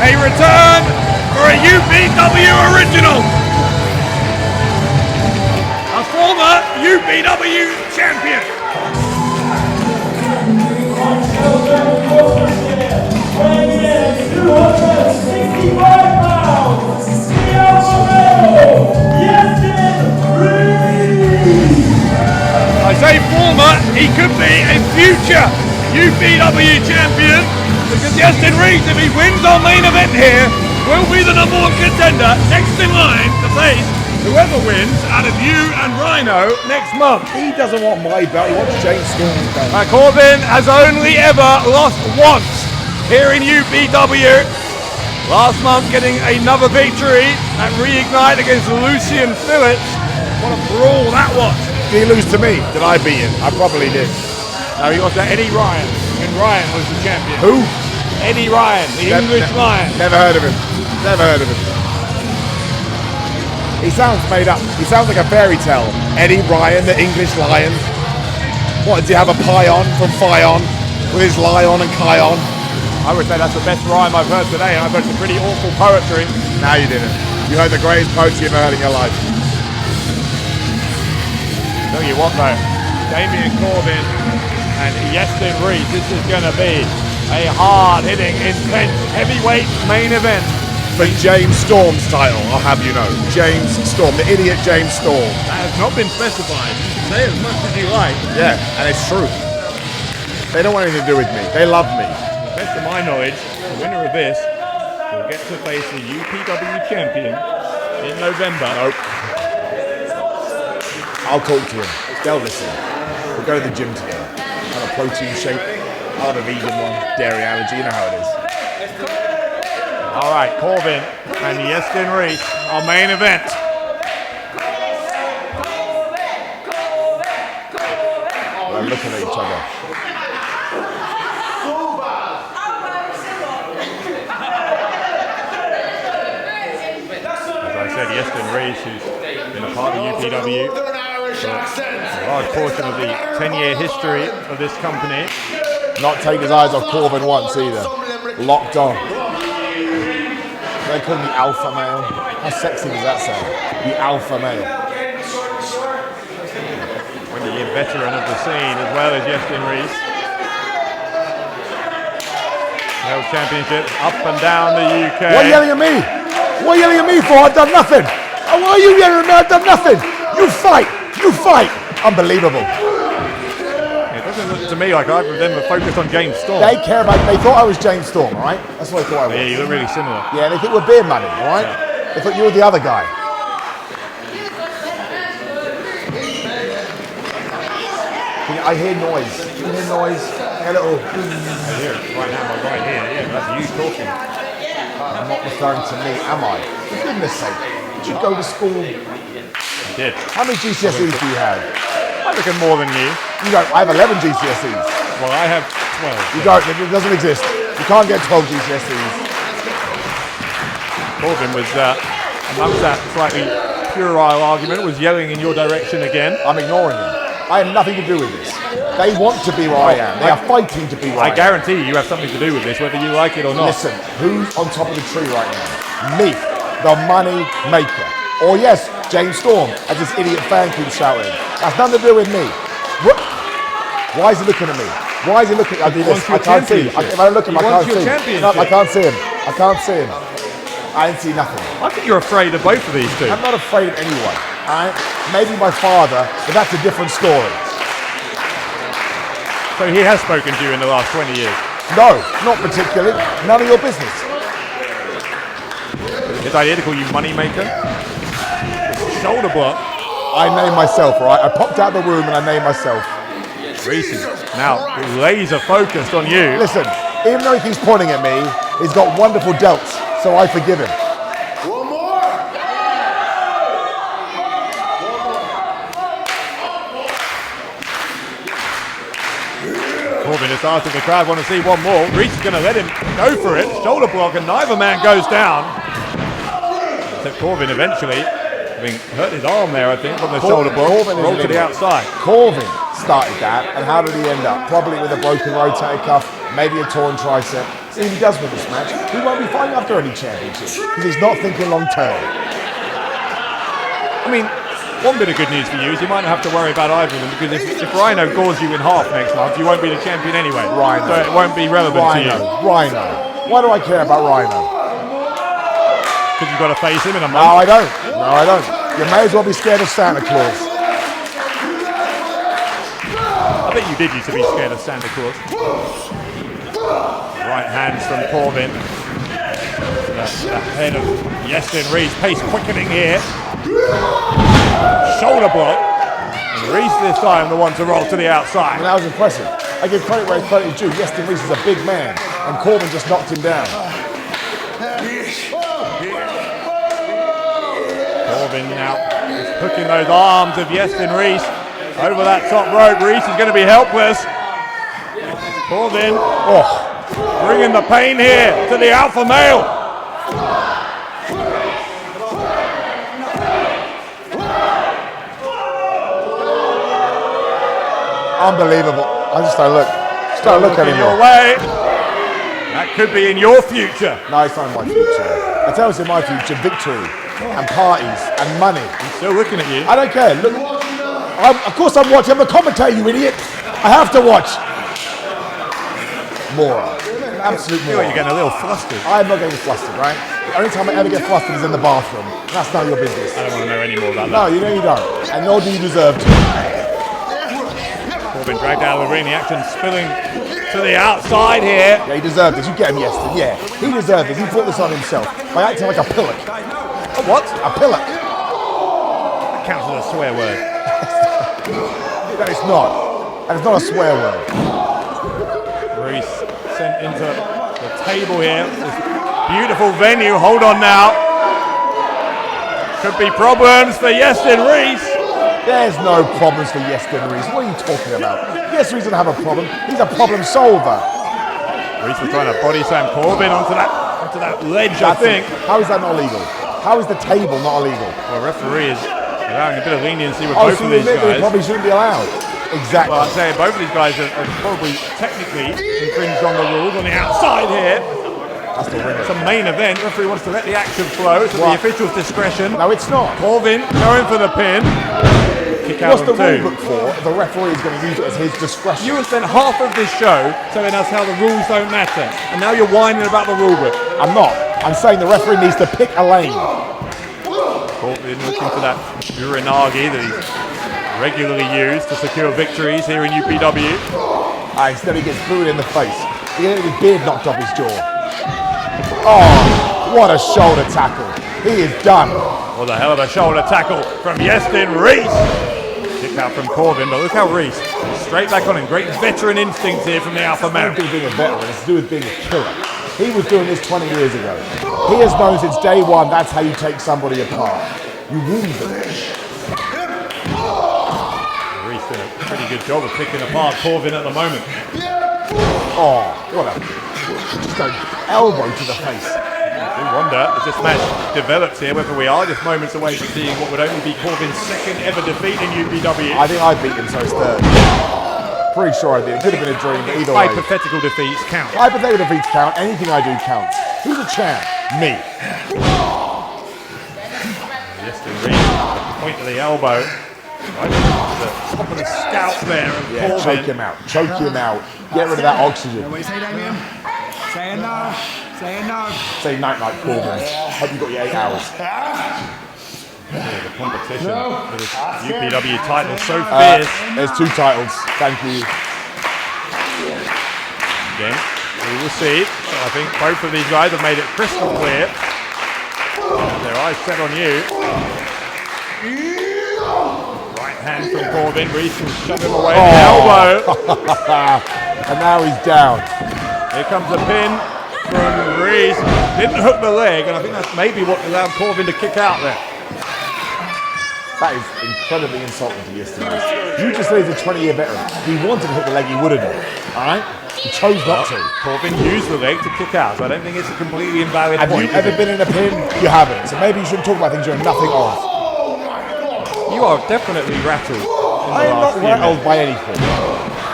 a return for a UPW original. A former UPW champion. Weighing in 265 pounds, Iestyn Rees. I say former, he could be a future UPW champion because Iestyn Rees, if he wins our main event here, will be the #1 contender next in line to face whoever wins out of you and Rhino next month. He doesn't want my belt, he wants James Storm's belt. Corvin has only ever lost once here in UPW. Last month getting another victory at Reignite against Lucian Phillips. What a brawl that was. Did he lose to me? Did I beat him? I probably did. No, he lost to Eddie Ryan, and Ryan was the champion. Who? Eddie Ryan, the English Lion. Never heard of him. Never heard of him. He sounds made up. He sounds like a fairy tale. Eddie Ryan, the English Lion. What, did he have a pion from Fion with his lion and Kion? I would say that's the best rhyme I've heard today, and I've heard some pretty awful poetry. No, you didn't. You heard the greatest poetry you've ever heard in your life. Tell you what though, Damien Corvin and Iestyn Rees, this is going to be a hard-hitting, intense, heavyweight main event. For James Storm's title, I'll have you know. James Storm, the idiot James Storm. That has not been specified. You can say as much as you like. Yeah, and it's true. They don't want anything to do with me. They love me. Best of my knowledge, the winner of this will get to face the UPW champion in November. Nope. I'll talk to him. They'll listen. We'll go to the gym together. Have a protein shake. I'll have a vegan one. Dairy allergy, you know how it is. All right, Corvin and Iestyn Rees, our main event. They're looking at each other. As I said, Iestyn Rees, who's been a part of UPW for a large portion of the 10-year history of this company. Not take his eyes off Corvin once either. Locked on. They call him the alpha male. How sexy does that sound? The alpha male. 20-year veteran of the scene, as well as Iestyn Rees. World Championship up and down the UK. Why are you yelling at me? What are you yelling at me for? I've done nothing. Oh, why are you yelling at me? I've done nothing. You fight. You fight. Unbelievable. It doesn't look to me like either of them are focused on James Storm. They care about, they thought I was James Storm, all right? That's what they thought I was. Yeah, you look really similar. Yeah, they think we're beer money, all right? Yeah. They thought you were the other guy. I hear noise. You hear noise? A little. I hear it right now, right here. Yeah, that's you talking. I'm not referring to me, am I? For goodness sake. Did you go to school? I did. How many GCSEs do you have? I reckon more than you. You don't. I have 11 GCSEs. Well, I have 12. You don't. It doesn't exist. You can't get 12 GCSEs. Corvin was, amongst that slightly puerile argument, was yelling in your direction again. I'm ignoring them. I have nothing to do with this. They want to be where I am. They are fighting to be where I am. I guarantee you have something to do with this, whether you like it or not. Listen, who's on top of the tree right now? Me, the money maker. Or yes, James Storm, as this idiot fan keeps shouting. That's nothing to do with me. What? Why is he looking at me? Why is he looking? I do this. I can't see. If I don't look at him, I can't see him. No, I can't see him. I can't see him. I didn't see nothing. I think you're afraid of both of these two. I'm not afraid of anyone. Alright? Maybe my father, but that's a different story. So he has spoken to you in the last 20 years? No, not particularly. None of your business. His idea to call you moneymaker? Shoulder block. I named myself, right? I popped out of the room and I named myself. Rees is now laser focused on you. Listen, even though he keeps pointing at me, he's got wonderful delts, so I forgive him. One more. Corvin has asked if the crowd want to see one more. Rees is going to let him go for it. Shoulder block, and neither man goes down. Except Corvin eventually, having hurt his arm there, I think, from the shoulder block, rolled to the outside. Corvin started that, and how did he end up? Probably with a broken rotator cuff, maybe a torn tricep, If he does win this match, he won't be fighting after any championship because he's not thinking long term. I mean, one bit of good news for you is you might not have to worry about either of them because if Rhino gores you in half next month, you won't be the champion anyway. Rhino. So it won't be relevant to you. Rhino. Why do I care about Rhino? Because you've got to face him in a month. No, I don't. No, I don't. You may as well be scared of Santa Claus. I bet you did used to be scared of Santa Claus. Right hands from Corvin. The head of Iestyn Rees. Pace quickening here. Shoulder block. And Rees this time the one to roll to the outside. And that was impressive. I give credit where credit is due. Iestyn Rees is a big man, and Corvin just knocked him down. Corvin now is hooking those arms of Iestyn Rees over that top rope. Rees is going to be helpless. Corvin bringing the pain here to the alpha male. Unbelievable. I just don't look. Just don't look anymore. Your way. That could be in your future. No, it's not in my future. I tell you, in my future, victory and parties and money. I'm still looking at you. I don't care. Look, of course I'm watching. I'm a commentator, you idiot. I have to watch. Moron. Absolute moron. You're getting a little flustered. I'm not getting flustered, right? The only time I ever get flustered is in the bathroom. That's not your business. I don't want to know any more about that. No, you know you don't. And nor do you deserve to. Corvin dragged out of the ring. The action spilling to the outside here. Yeah, he deserved this. You get him yesterday. Yeah, he deserved this. He brought this on himself by acting like a pillock. A what? A pillock. That counts as a swear word. No, it's not. And it's not a swear word. Rees sent into the table here. This beautiful venue. Hold on now. Could be problems for Iestyn Rees. There's no problems for Iestyn Rees. What are you talking about? Yes, Rees doesn't have a problem. He's a problem solver. Rees was trying to body slam Corvin onto that ledge, I think. How is that not illegal? How is the table not illegal? Well, referee is allowing a bit of leniency with both of these guys. They probably shouldn't be allowed. Exactly. Well, I'd say both of these guys have probably technically infringed on the rules on the outside here. That's the winner. It's a main event. Referee wants to let the action flow. It's at the official's discretion. No, it's not. Corvin going for the pin. Kick out. What's the rule book for? The referee is going to use it as his discretion. You have spent half of this show telling us how the rules don't matter, and now you're whining about the rule book. I'm not. I'm saying the referee needs to pick a lane. Corvin looking for that uranagi that he's regularly used to secure victories here in UPW. Instead he gets booed in the face. He gets his beard knocked off his jaw. Oh, what a shoulder tackle. He is done. What a hell of a shoulder tackle from Iestyn Rees. Kick out from Corvin, but look how Rees straight back on him. Great veteran instinct here from the alpha male. It's not being a veteran, it's to do with being a killer. He was doing this 20 years ago. He has known since day one that's how you take somebody apart. You wound them. Rees doing a pretty good job of picking apart Corvin at the moment. Oh, what a just an elbow to the face. I do wonder as this match develops here whether we are just moments away from seeing what would only be Corvin's second ever defeat in UPW. I think I beat him, so it's third. Pretty sure I did. It could have been a dream, but either way. Hypothetical defeats count. Hypothetical defeats count. Anything I do counts. Who's a champ? Me. Iestyn Rees, point of the elbow. Right to the top of the scalp there of Corvin. Choke him out. Choke him out. Get rid of that oxygen. What do you say, Damien? Say it now. Say it now. Say night-night, Corvin. Hope you got your 8 hours. The competition for this UPW title is so fierce. There's 2 titles. Thank you. Again, we will see. I think both of these guys have made it crystal clear. Their eyes set on you. Right hand from Corvin. Rees can shove him away with the elbow. And now he's down. Here comes a pin from Rees. Didn't hook the leg, and I think that's maybe what allowed Corvin to kick out there. That is incredibly insulting to Iestyn Rees. You just said he's a 20-year veteran. If he wanted to hit the leg, he would have done. Alright? He chose not to. Corvin used the leg to kick out, so I don't think it's a completely invalid Have point. you ever been in a pin? You haven't. So maybe you shouldn't talk about things you're nothing of. You are definitely rattled. I am not rattled by anything.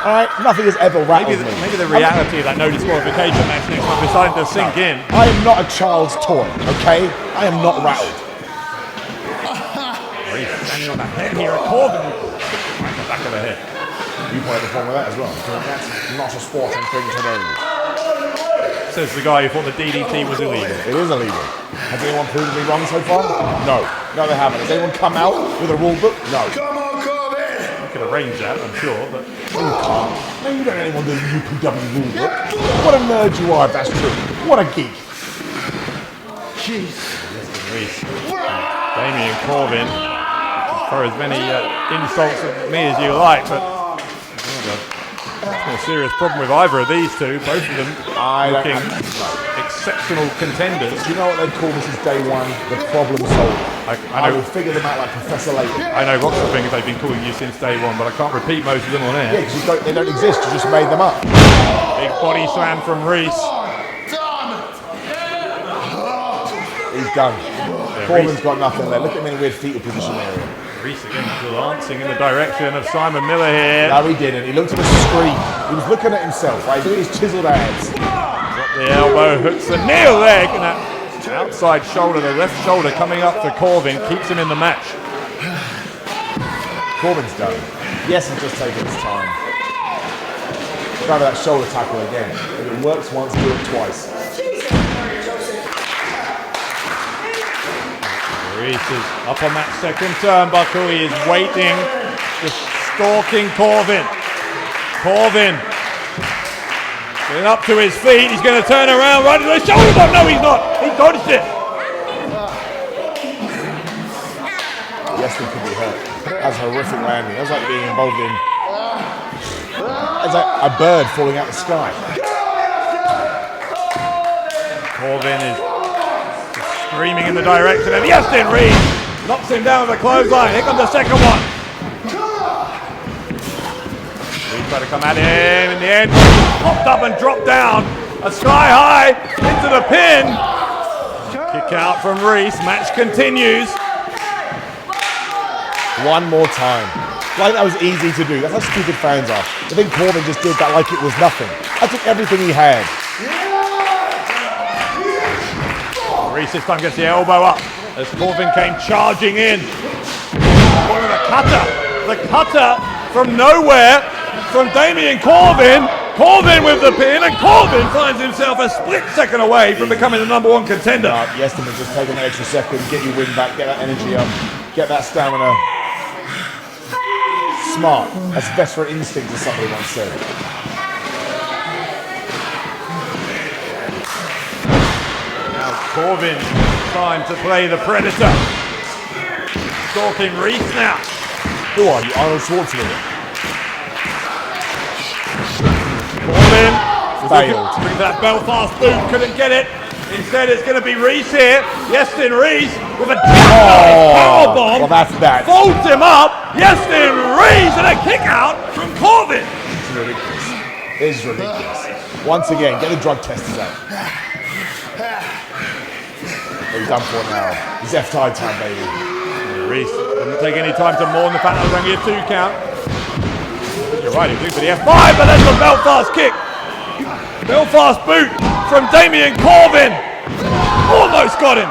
All right, nothing has ever rattled me. Maybe the reality of that no disqualification match next month is starting to sink in. I am not a child's toy, okay? I am not rattled. Rees standing on the head here at Corvin. Right the back of the head. You played the fun with that as well. That's not a sporting thing to do. Says the guy who thought the DDT was illegal. It is illegal. Has anyone proven me wrong so far? No. No, they haven't. Has anyone come out with a rule book? No. Come on, Corvin! You could arrange that, I'm sure, but No, you can't. No, you don't know anyone do the UPW rule book. What a nerd you are, if that's true. What a geek. Jeez. Rees. Damien Corvin. For as many insults at me as you like, but there's no serious problem with either of these two. Both of them looking exceptional contenders. Do you know what they call this is day one? The problem solver. I will figure them out like Professor Layton. I know lots of things they've been calling you since day one, but I can't repeat most of them on air. Yeah, because they don't exist. You just made them up. Big body slam from Rees. He's done. Corvin's got nothing there. Look at him in a weird fetal position area. Rees again glancing in the direction of Simon Miller here. No, he didn't. He looked at the screen. He was looking at himself. Right? He's doing his chiseled hands. Got the elbow, hooks the knee leg, and that outside shoulder, the left shoulder coming up for Corvin, keeps him in the match. Corvin's done. Yes, he's just taking his time. Try that shoulder tackle again. If it works once, do it twice. Rees is up on that second turnbuckle. He is waiting, just stalking Corvin. Corvin getting up to his feet. He's going to turn around right into the shoulder block. No, he's not. He dodged it. Iestyn could be hurt. That's a horrific landing. That's like being involved in. It's like a bird falling out of the sky. Corvin is screaming in the direction of Iestyn Rees. Knocks him down with a clothesline. Here comes the second one. Rees trying to come at him in the end. Popped up and dropped down. A sky high into the pin. Kick out from Rees. Match continues. One more time. Like that was easy to do. That's how stupid fans are. I think Corvin just did that like it was nothing. I took everything he had. Rees this time gets the elbow up as Corvin came charging in. What with a cutter. The cutter from nowhere from Damien Corvin. Corvin with the pin, and Corvin finds himself a split second away from becoming the number one contender. Iestyn was just taking an extra second, get your wind back, get that energy up, get that stamina. Smart. That's veteran instinct, as somebody once said. Corvin trying to play the Predator. Stalking Rees now. Who are you, Arnold Schwarzenegger? Corvin Failed. looking for that Belfast boot, couldn't get it. Instead it's going to be Rees here. Iestyn Rees with a powerbomb. Well, that's that. Folds him up. Iestyn Rees and a kick out from Corvin. It's ridiculous. It is ridiculous. Once again, get the drug testers out. He's done for it now. He's F-tie time, baby. Rees didn't take any time to mourn the fact that it was only a 2 count. You're right, he was looking for the F5, but that's the Belfast kick. Belfast boot from Damien Corvin. Almost got him.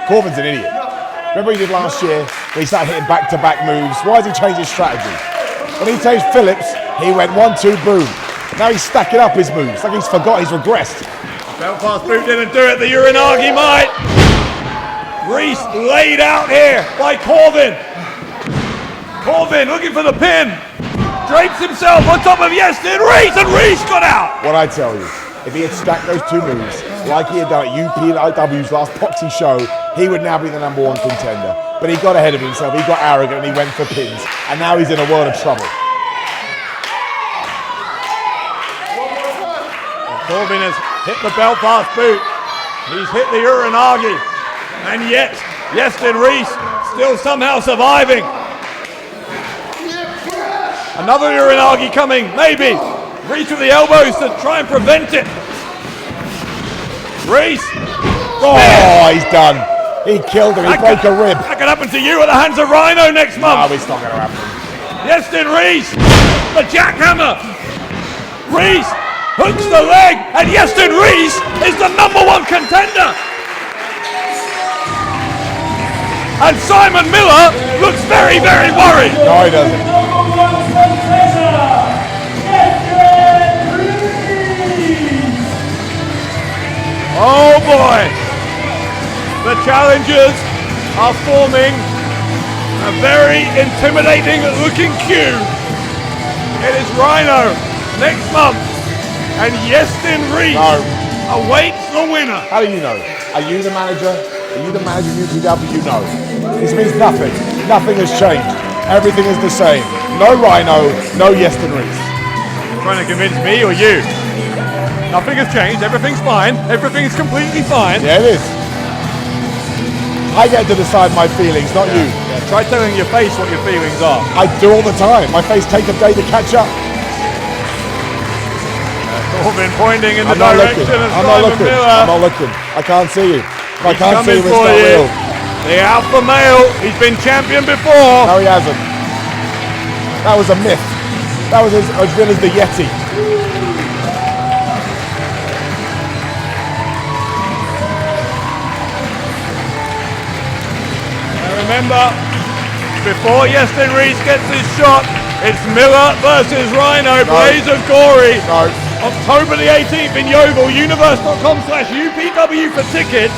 Corvin's an idiot. Remember what he did last year when he started hitting back-to-back moves? Why has he changed his strategy? When he changed Phillips, he went 1-2, boom. Now he's stacking up his moves. Like he's forgot, he's regressed. Belfast boot didn't do it, the Uranagi might. Rees laid out here by Corvin. Corvin looking for the pin. Drapes himself on top of Iestyn Rees, and Rees got out. What I tell you, if he had stacked those 2 moves like he had done at UPW's last Poxy show, he would now be the number 1 contender. But he got ahead of himself, he got arrogant, and he went for pins. And now he's in a world of trouble. Corvin has hit the Belfast boot. He's hit the Uranagi. And yet, Iestyn Rees still somehow surviving. Another Uranagi coming, maybe. Rees with the elbows to try and prevent it. Rees. Oh, he's done. He killed him, he broke a rib. That could happen to you at the hands of Rhino next month. No, it's not going to happen. Iestyn Rees, the jackhammer. Rees hooks the leg, and Iestyn Rees is the #1 contender. And Simon Miller looks very, very worried. No, he doesn't. #1 contender, Iestyn Rees. Oh boy! The challengers are forming a very intimidating looking queue. It is Rhino next month, and Iestyn Rees awaits the winner. How do you know? Are you the manager? Are you the manager of UPW? No. This means nothing. Nothing has changed. Everything is the same. No Rhino, no Iestyn Rees. Trying to convince me or you? Nothing has changed. Everything's fine. Everything's completely fine. Yeah, it is. I get to decide my feelings, not you. Yeah, try telling your face what your feelings are. I do all the time. My face takes a day to catch up. Corvin pointing in the I'm not direction looking. of I'm not Simon looking. Miller. I'm not looking. I can't see you. If I He's can't see coming you, it's for not you. real. The alpha male. He's been champion before. No, he hasn't. That was a myth. That was as real as the Yeti. Remember, before Iestyn Rees gets his shot, it's Miller versus Rhino, Blaze of Gory. No. October the 18th in Yeovil, universe.com/UPW for tickets.